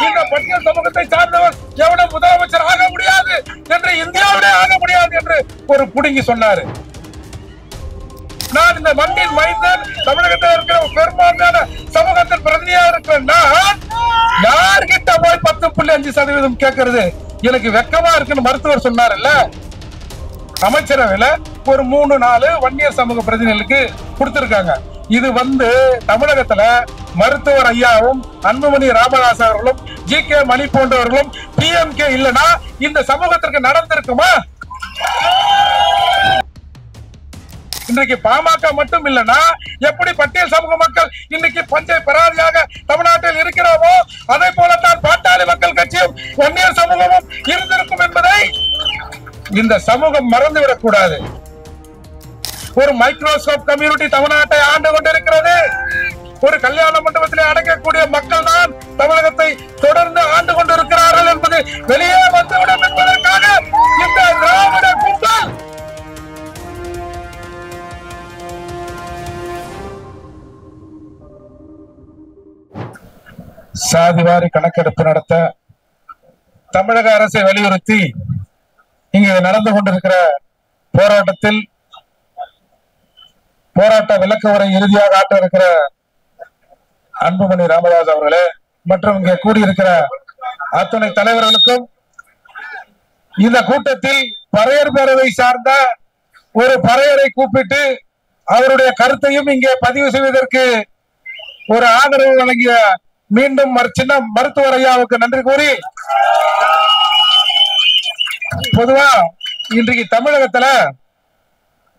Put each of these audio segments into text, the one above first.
இந்த பட்டியல் சமூகத்தை சார்ந்தவர் எவனும் முதலமைச்சர் ஆக முடியாது என்று, இந்தியாவிலே ஆக முடியாது என்று ஒரு புடுங்கி சொன்னாரு. நான் இந்த மண்ணின் மைந்தன், தமிழகத்தில் இருக்கிற பெரும்பான்மையான சமூகத்தின் பிரதிநிதியா இருக்கிறேன். யார்கிட்ட போய் 10.5% கேட்கறது எனக்கு வெக்கமா இருக்குன்னு மருத்துவர் சொன்னார்ல. அமைச்சரவையில ஒரு 3-4 வன்னியர் சமூக பிரதிநிதிகளுக்கு கொடுத்திருக்காங்க. இது தமிழகத்துல மருத்துவர் ஐயாவும் அன்புமணி ராமதாஸ் அவர்களும் GK மணி போன்றவர்களும் PMK இல்லனா இந்த சமூகத்திற்கு நடந்திருக்குமா? இன்றைக்கு பாமக மட்டும் இல்லனா எப்படி பட்டியல் சமூக மக்கள் இன்னைக்கு பஞ்சை பராதியாக தமிழ்நாட்டில் இருக்கிறோமோ அதே போலத்தான் பாட்டாளி மக்கள் கட்சியும் வன்னியர் சமூகமும் இருந்திருக்கும் என்பதை இந்த சமூகம் மறந்துவிடக் கூடாது. ஒரு மைக்ரோசாப்ட் கம்யூனிட்டி தமிழ்நாட்டை ஆண்டு கொண்டிருக்கிறது. ஒரு கல்யாண மண்டபத்திலே அடங்கக்கூடிய மக்கள் தான் தமிழகத்தை தொடர்ந்து ஆண்டு கொண்டிருக்கிறார்கள் என்பது வெளியே வந்துவிடும் என்பதற்காக இந்த திராவிட கும்பல் சாதிவாரி கணக்கெடுப்பு நடத்த தமிழக அரசை வலியுறுத்தி இங்கு நடந்து கொண்டிருக்கிற போராட்டத்தில் போராட்ட விளக்க உரை இறுதியாக ஆற்ற இருக்கிற அன்புமணி ராமதாஸ் அவர்களே மற்றும் இங்கே கூடியிருக்கிற அத்துணை தலைவர்களுக்கும், இந்த கூட்டத்தில் பறையர் பேரவை சார்ந்த ஒரு பறையரை கூப்பிட்டு அவருடைய கருத்தையும் இங்கே பதிவு செய்வதற்கு ஒரு ஆதரவு வழங்கிய மீண்டும் சின்ன மருத்துவர் ஐயாவுக்கு நன்றி கூறி, பொதுவா இன்றைக்கு தமிழகத்துல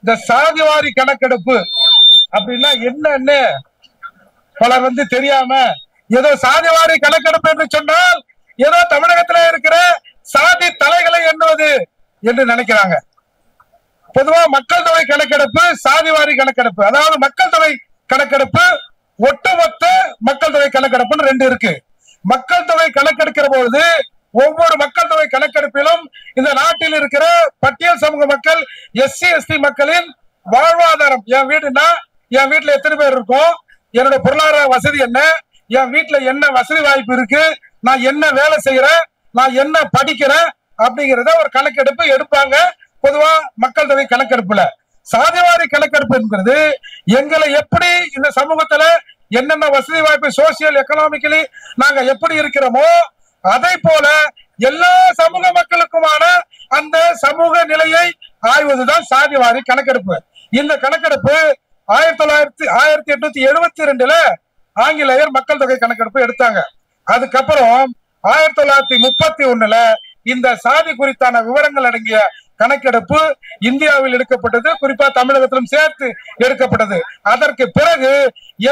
இந்த சாதிவாரி கணக்கெடுப்பு அப்படின்னா என்னன்னு பலர் தெரியாம ஏதோ சாதிவாரி கணக்கெடுப்பு என்று சொன்னால் ஏதோ தமிழகத்துல இருக்கிற சாதி தலைகளை எண்ணுவது என்று நினைக்கிறாங்க. பொதுவா மக்கள் தொகை கணக்கெடுப்பு, சாதிவாரி கணக்கெடுப்பு, அதாவது மக்கள் தொகை கணக்கெடுப்பு, ஒட்டுமொத்த மக்கள் தொகை கணக்கெடுப்புன்னு 2 இருக்கு. மக்கள் தொகை கணக்கெடுக்கிற பொழுது ஒவ்வொரு மக்கள் தொகை கணக்கெடுப்பிலும் இந்த நாட்டில் இருக்கிற பட்டியல் சமூக மக்கள், SC ST மக்களின் வாழ்வாதாரம், என் வீடுனா என் வீட்டுல எத்தனை பேர் இருக்கும், என்னோட பொருளாதார வசதி என்ன, என் வீட்டுல என்ன வசதி வாய்ப்பு இருக்கு, நான் என்ன வேலை செய்யறேன், நான் என்ன படிக்கிறேன் அப்படிங்கிறத ஒரு கணக்கெடுப்பு எடுப்பாங்க பொதுவா மக்கள் தொகை கணக்கெடுப்புல. சாதிவாரி கணக்கெடுப்பு என்கிறது எங்களை எப்படி இந்த சமூகத்துல என்னென்ன வசதி வாய்ப்பு, சோசியல் எக்கனாமிக்கலி நாங்க எப்படி இருக்கிறோமோ அதை போல எல்லா சமூக மக்களுக்குமான அந்த சமூக நிலையை ஆய்வதுதான் சாதிவாரி கணக்கெடுப்பு. இந்த கணக்கெடுப்பு 1872 ஆங்கிலேயர் மக்கள் தொகை கணக்கெடுப்பு எடுத்தாங்க. அதுக்கப்புறம் 1931 இந்த சாதி குறித்தான விவரங்கள் அடங்கிய கணக்கெடுப்பு இந்தியாவில் எடுக்கப்பட்டது, குறிப்பா தமிழகத்திலும் சேர்த்து எடுக்கப்பட்டது. அதற்கு பிறகு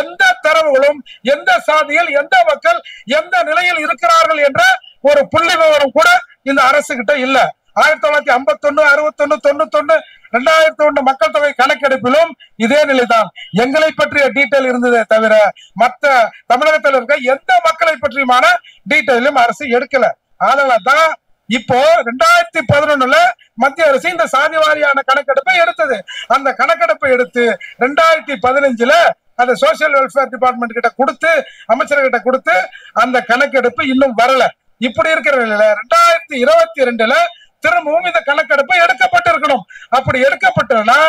எந்த தரவுகளும் எந்த சாதியில் எந்த மக்கள் எந்த நிலையில் இருக்கிறார்கள் என்ற ஒரு புள்ளி விவரம் கூட இந்த அரசு கிட்ட இல்ல. 1951, 61, 91, 2001 மக்கள் தொகை கணக்கெடுப்பிலும் இதே நிலைதான். எங்களை பற்றிய டீட்டெயில் இருந்ததே தவிர மற்ற தமிழகத்தில் இருக்க எந்த மக்களை பற்றியுமான டீட்டெயிலும் அரசு எடுக்கல. அதனாலதான் இப்போ 2011 மத்திய அரசு இந்த சாதிவாரியான கணக்கெடுப்பை எடுத்தது. அந்த கணக்கெடுப்பை எடுத்து 2015 அந்த சோசியல் வெல்ஃபேர் டிபார்ட்மெண்ட் கிட்ட கொடுத்து, அமைச்சர்கிட்ட கொடுத்து, அந்த கணக்கெடுப்பு இன்னும் வரல. இப்படி இருக்கிற நிலையில 2022 திரும்பவும் இந்த கணக்கெடுப்பு எடுக்கப்பட்டிருக்கணும். அப்படி எடுக்கப்பட்டனா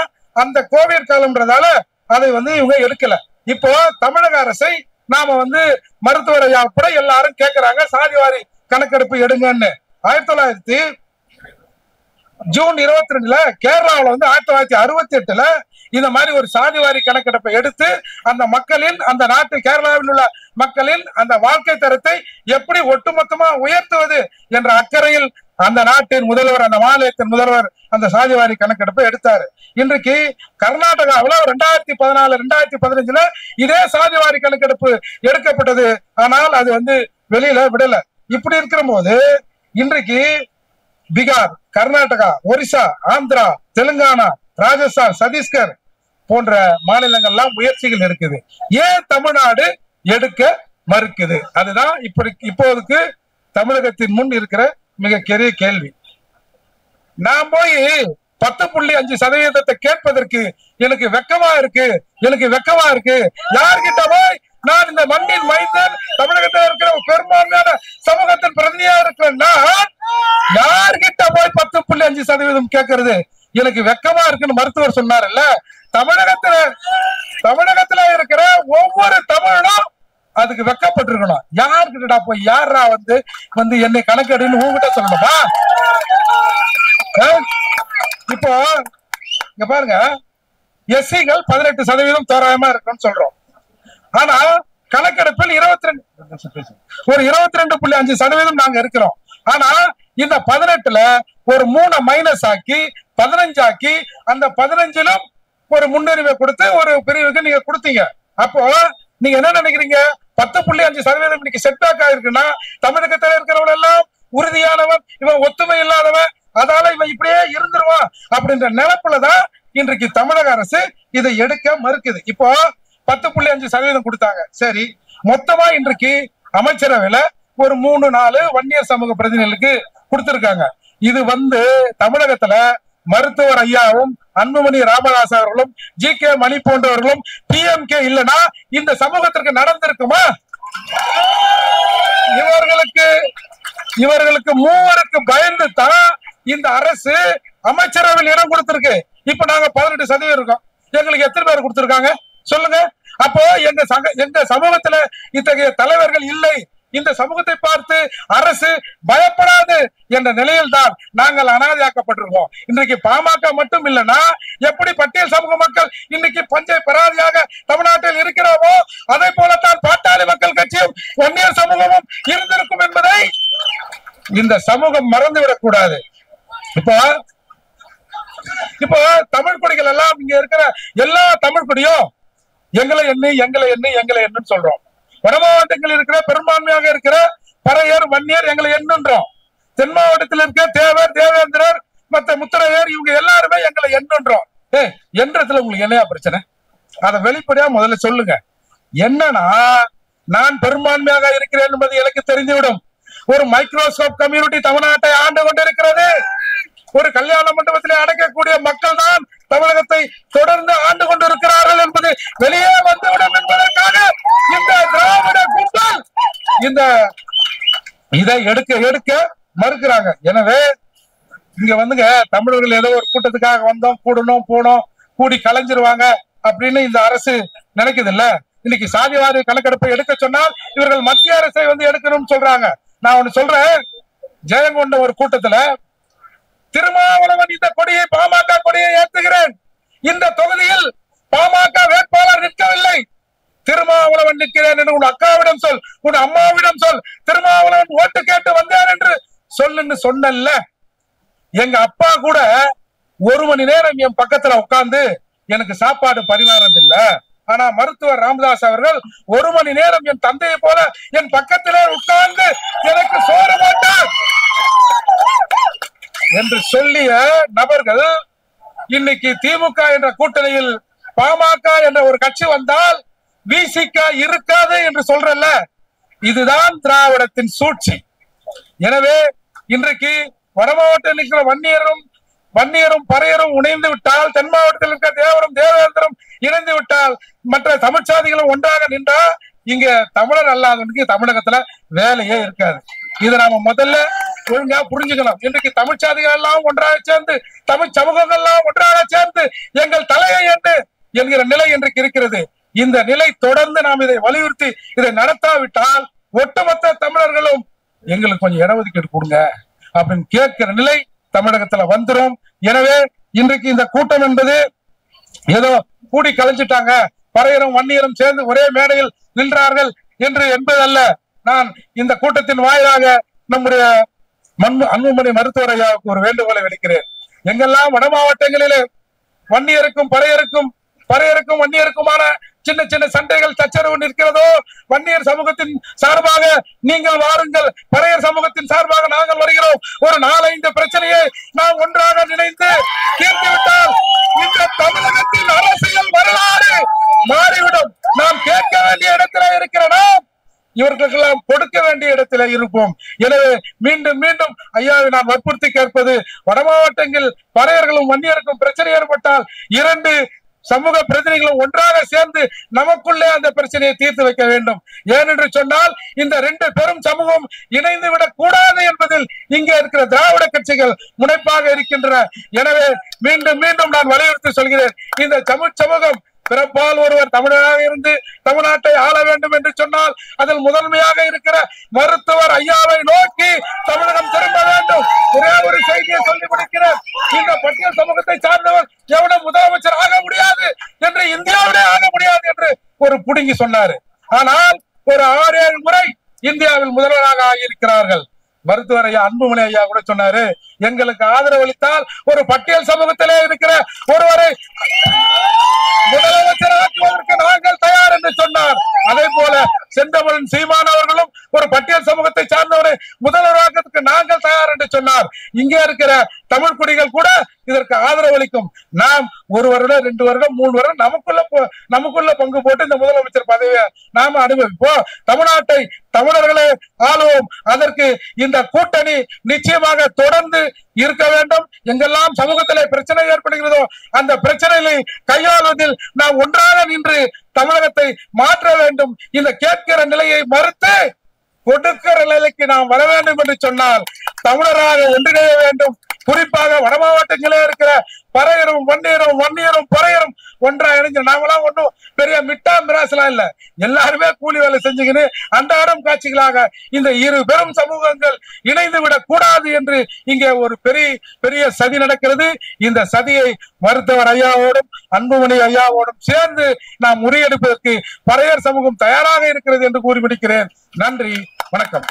அந்த கோவிட் காலம்ன்றதால அதை இவங்க எடுக்கல. இப்போ தமிழக அரசை நாம மருத்துவர் ஐயா கூட எல்லாரும் கேட்கிறாங்க சாதிவாரி கணக்கெடுப்பு எடுங்கன்னு. ஜூன் 22 கேரளாவில் 1968 இந்த மாதிரி ஒரு சாதிவாரி கணக்கெடுப்பை எடுத்து அந்த மக்களின், அந்த நாட்டில் கேரளாவில் உள்ள மக்களின் அந்த வாழ்க்கை தரத்தை எப்படி ஒட்டுமொத்தமா உயர்த்துவது என்ற அக்கறையில் அந்த நாட்டின் முதல்வர், அந்த மாநிலத்தின் முதல்வர் அந்த சாதிவாரி கணக்கெடுப்பை எடுத்தாரு. இன்றைக்கு கர்நாடகாவில் 2014, 2015 இதே சாதிவாரி கணக்கெடுப்பு எடுக்கப்பட்டது. ஆனால் அது வெளியில விடல. இப்படி இருக்கிற போது இன்றைக்கு பீகார், கர்நாடகா, ஒரிசா, ஆந்திரா, தெலுங்கானா, ராஜஸ்தான், சத்தீஸ்கர் போன்ற மாநிலங்கள்லாம் முயற்சிகள் இருக்குது. ஏன் தமிழ்நாடு எடுக்க மறுக்குது? அதுதான் இப்போதுக்கு தமிழகத்தின் முன் இருக்கிற மிக பெரிய கேள்வி. நான் போய் 10.5% கேட்பதற்கு எனக்கு வெக்கமா இருக்கு, எனக்கு வெக்கமா இருக்கு. யார்கிட்ட போய் நான் இந்த மண்ணின் மைந்தன், தமிழகத்தில் இருக்கிற பெரும்பான்மையான கேட்கறது எனக்கு வெக்கமா இருக்குன்னு மருத்துவர் சொன்னார்ல. தமிழகத்துல இருக்கிற ஒவ்வொரு தமிழனும் அதுக்கு வெக்கப்பட்டிருக்கணும். யாருக்கிட்டடா போய் யாரா வந்து என்னை கணக்கெடுன்னு உங்ககிட்ட சொல்லணுமா? இப்போ இங்க பாருங்க, எஸ்சிகள் 18% தோராயமா இருக்குன்னு சொல்றோம். ஆனா கணக்கெடுப்பில் 22.5% நாங்க இருக்கிறோம். ஆனா இந்த 18ல ஒரு 3 மைனஸ் ஆக்கி 15 ஆக்கி அந்த 15லும் ஒரு முன்னுரிமை கொடுத்து ஒரு பிரிவுக்கு நீங்க கொடுத்தீங்க. அப்போ நீங்க என்ன நினைக்கிறீங்க? 10.5% இன்னைக்கு செட் பேக் ஆயிருக்குன்னா தமிழகத்தில் இருக்கிறவங்க எல்லாம் உறுதியானவன், இவன் ஒத்துமை இல்லாதவன், அதால இவன் இப்படியே இருந்துருவான் அப்படின்ற நினைப்புலதான் இன்றைக்கு தமிழக அரசு இதை எடுக்க மறுக்குது. இப்போ 10.5% கொடுத்தாங்க. சரி, மொத்தமா இன்றைக்கு அமைச்சரவையில ஒரு 3-4 வன்னியர் சமூக பிரதிநிதிகளுக்கு கொடுத்திருக்காங்க. இது தமிழகத்துல மருத்துவர் ஐயாவும் அன்புமணி ராமதாஸ் அவர்களும் ஜி.கே. மணி போன்றவர்களும் PMK இல்லைன்னா இந்த சமூகத்திற்கு நடந்திருக்குமா? இவர்களுக்கு மூவருக்கு பயந்து தான் இந்த அரசு அமைச்சரவையில் இடம் கொடுத்திருக்கு. இப்ப நாங்க 18% இருக்கோம். எங்களுக்கு எத்தனை பேர் கொடுத்திருக்காங்க சொல்லுங்க. அப்போ எங்க சமூகத்துல இத்தகைய தலைவர்கள் இல்லை. இந்த சமூகத்தை பார்த்து அரசு பயப்படாது என்ற நிலையில் தான் நாங்கள் அனாதையாக்கப்பட்டிருக்கோம். இன்றைக்கு பாமக மட்டும் இல்லைன்னா எப்படி பட்டியல் சமூக மக்கள் இன்னைக்கு பஞ்சை பராதியாக தமிழ்நாட்டில் இருக்கிறோமோ அதே போலத்தான் பாட்டாளி மக்கள் கட்சியும் வன்னியர் சமூகமும் இருந்திருக்கும் என்பதை இந்த சமூகம் மறந்துவிடக் கூடாது. இப்போ தமிழ் குடிகள் எல்லாம் இங்க இருக்கிற எல்லா தமிழ் குடியும் எங்களை என்ன சொல்றோம். வட மாவட்டங்களில் இருக்கிற பெரும்பான்மையாக இருக்கிற பறையர் வன்னியர் எங்களை எண்ணுன்றோம். தென் மாவட்டத்தில் இருக்க தேவர் தேவேந்திரர் மற்ற முத்திரையர் இவங்க எல்லாருமே எங்களை எண்ணுன்றோம். என்றதுல உங்களுக்கு என்னையா பிரச்சனை? அதை வெளிப்படையா முதல்ல சொல்லுங்க. என்னன்னா நான் பெரும்பான்மையாக இருக்கிறேன் என்பது எனக்கு தெரிந்துவிடும். ஒரு மைக்ரோசாப்ட் கம்யூனிட்டி தமிழ்நாட்டை ஆண்டு கொண்டிருக்கிறது. ஒரு கல்யாண மண்டபத்திலே அடைக்கக்கூடிய மக்கள் தான் தமிழகத்தை தொடர்ந்து ஆண்டு கொண்டிருக்கிறார்கள் என்பது வெளியே வந்துவிடும் என்பதற்காக இந்த திராவிட கும்பல் இதை எடுக்க மறுக்கிறாங்க. எனவே இங்க தமிழர்கள் ஏதோ ஒரு கூட்டத்துக்காக வந்தோம், கூடணும் போனோம், கூடி கலைஞ்சிருவாங்க அப்படின்னு இந்த அரசு நினைக்குது இல்ல. இன்னைக்கு சாதிவாரி கணக்கெடுப்பை எடுக்க சொன்னால் இவர்கள் மத்திய அரசை எடுக்கணும்னு சொல்றாங்க. நான் ஒண்ணு சொல்றேன், ஜெயங்கொண்ட ஒரு கூட்டத்துல திருமாவளவன் இந்த கொடியை பாமக கொடியை ஏற்றுகிறேன், இந்த தொகுதியில் பாமக வேட்பாளர் நிற்கவில்லை, திருமாவளவன் நிற்கிறேன் என்று உன் அக்காவிடம் சொல், உன் அம்மாவிடம் சொல், திருமாவளவன் ஓட்டு கேட்டு வந்தார் என்று சொல்லுன்னு சொன்னல்ல. எங்க அப்பா கூட 1 மணி நேரம் என் பக்கத்துல உட்கார்ந்து எனக்கு சாப்பாடு பரிமாறது இல்ல. ஆனா மருத்துவர் ராமதாஸ் அவர்கள் 1 மணி நேரம் என் தந்தையை போல என் பக்கத்திலே உட்கார்ந்து எனக்கு சோறு போட்டார் என்று சொல்லிய நபர்கள் இன்னைக்கு திமுக என்ற கூட்டணியில் பாமக என்ற ஒரு கட்சி வந்தால் விசிக இருக்காது என்று சொல்றல்ல. இதுதான் திராவிடத்தின் சூழ்ச்சி. எனவே இன்றைக்கு வட மாவட்டத்தில் இருக்கிற வன்னியரும் பறையரும் இணைந்து விட்டால், தென் மாவட்டத்தில் இருக்கிற தேவரும் தேவேந்திரம் இணைந்து விட்டால், மற்ற தமிழ் சாதிகளும் ஒன்றாக நின்றா இங்க தமிழர் அல்லாதவனுக்கு தமிழகத்துல வேலையே இருக்காது. இதை நாம முதல்ல ஒழுங்கா புரிஞ்சுக்கணும். இன்றைக்கு தமிழ் சாதிகள் எல்லாம் ஒன்றாக சேர்ந்து, தமிழ் சமூகங்கள் எல்லாம் ஒன்றாக சேர்ந்து எங்கள் தலையை என்கிற நிலை இன்றைக்கு இருக்கிறது. இந்த நிலை தொடர்ந்து நாம் இதை வலியுறுத்தி இதை நடத்தாவிட்டால் ஒட்டுமொத்த தமிழர்களும் எங்களுக்கு கொஞ்சம் இடஒதுக்கீடு கொடுங்க அப்படின்னு கேட்கிற நிலை தமிழகத்துல வந்துடும். எனவே இன்றைக்கு இந்த கூட்டம் என்பது ஏதோ கூடி கலைஞ்சிட்டாங்க, பறையரும் வன்னியரும் சேர்ந்து ஒரே மேடையில் நின்றார்கள் என்பதல்ல. நான் இந்த கூட்டத்தின் வாயிலாக நம்முடைய அன்புமணி மருத்துவர் ஐயாவுக்கு ஒரு வேண்டுகோளை விடுக்கிறேன். எங்கெல்லாம் வட மாவட்டங்களிலே வன்னியருக்கும் வன்னியருக்குமான சின்ன சின்ன சண்டைகள் சச்சரவு நிற்கிறதோ, வன்னியர் சமூகத்தின் சார்பாக நீங்கள் வாருங்கள், பறையர் சமூகத்தின் சார்பாக நாங்கள் வருகிறோம். ஒரு 4-5 பிரச்சனையை நாம் ஒன்றாக நினைத்து தீர்த்துவிட்டால் இந்த தமிழகத்தின் அரசியல் வரலாறு மாறிவிடும். நாம் கேட்க வேண்டிய இடத்துல இருக்கிற நாம் இவர்களுக்கெல்லாம் கொடுக்க வேண்டிய இடத்துல இருப்போம். எனவே மீண்டும் மீண்டும் ஐயாவை நான் வற்புறுத்தி கேட்பது, வட மாவட்டங்களில் பறையர்களும் வன்னியருக்கும் பிரச்சனை ஏற்பட்டால் 2 சமூக பிரதிநிதிகளும் ஒன்றாக சேர்ந்து நமக்குள்ளே அந்த பிரச்சனையை தீர்த்து வைக்க வேண்டும். ஏனென்று சொன்னால் இந்த ரெண்டு பெரும் சமூகம் இணைந்து விடக் கூடாது என்பதில் இங்கே இருக்கிற திராவிட கட்சிகள் முனைப்பாக இருக்கின்றன. எனவே மீண்டும் மீண்டும் நான் வலியுறுத்தி சொல்கிறேன், இந்த தமிழ் சமூகம் பிறப்பால் ஒருவர் தமிழராக இருந்து தமிழ்நாட்டை ஆள வேண்டும் என்று சொன்னால் அதில் முதன்மையாக இருக்கிற மருத்துவர் ஐயாவை நோக்கி தமிழகம் திரும்ப வேண்டும். ஒரே ஒரு செய்தியை சொல்லி முடிக்கிறேன். இந்த பட்டியல் சமூகத்தை சார்ந்தவர் எவனும் முதலமைச்சர் ஆக முடியாது என்று, இந்தியாவிலே ஆக முடியாது என்று ஒரு புடுங்கி சொன்னாரு. ஆனால் ஒரு 6-7 முறை இந்தியாவில் முதல்வராக ஆகியிருக்கிறார்கள். மருத்துவர் ஐயா அன்புமணி ஐயா கூட சொன்னாரு, எங்களுக்கு ஆதரவு அளித்தால் ஒரு பட்டியல் சமூகத்திலே இருக்கிற ஒருவரை முதலமைச்சராக்குவதற்கு நாங்கள் தயார் என்று சொன்னார். அதே போல செந்தமிழன் சீமான் அவர்களும் ஒரு பட்டியல் சமூகத்தை சார்ந்தவரை முதல்வராக்குவதற்கு நாங்கள் தயார் என்று சொன்னார். இங்கே இருக்கிற தமிழ் குடிகள் கூட இதற்கு ஆதரவு அளிக்கும். நாம் 1 வருடம் 2 வருடம் 3 வருடம் நமக்குள்ள பங்கு போட்டு இந்த முதலமைச்சர் பதவியை நாம அனுபவிப்போம். தமிழ்நாட்டை தமிழர்களே ஆளுவோம். அதற்கு இந்த கூட்டணி நிச்சயமாக தொடர்ந்து இருக்க வேண்டும். எங்கெல்லாம் சமூகத்திலே பிரச்சனை ஏற்படுகிறதோ அந்த பிரச்சனைகளை கையாளுவதில் நாம் ஒன்றாக நின்று தமிழகத்தை மாற்ற வேண்டும். இந்த கேட்கிற நிலையை மறுத்து கொடுக்கிற நிலைக்கு நாம் வர வேண்டும் என்று சொன்னால் தமிழராக ஒன்றிணைய வேண்டும். குறிப்பாக வட மாவட்டங்களே இருக்கிற பறையரும் வன்னியரும் பறையரும் ஒன்றா இணைஞ்சு, நாமெல்லாம் ஒன்றும் பெரிய மிட்டா மிராசலாம் இல்ல, எல்லாருமே கூலி வேலை செஞ்சுக்கின்னு அன்றாடம் காட்சிகளாக இந்த இரு பெரும் சமூகங்கள் இணைந்து விடக் கூடாது என்று இங்கே ஒரு பெரிய சதி நடக்கிறது. இந்த சதியை மருத்துவர் ஐயாவோடும் அன்புமணி ஐயாவோடும் சேர்ந்து நாம் முறியடிப்பதற்கு பறையர் சமூகம் தயாராக இருக்கிறது என்று கூறி முடிக்கிறேன். நன்றி, வணக்கம்.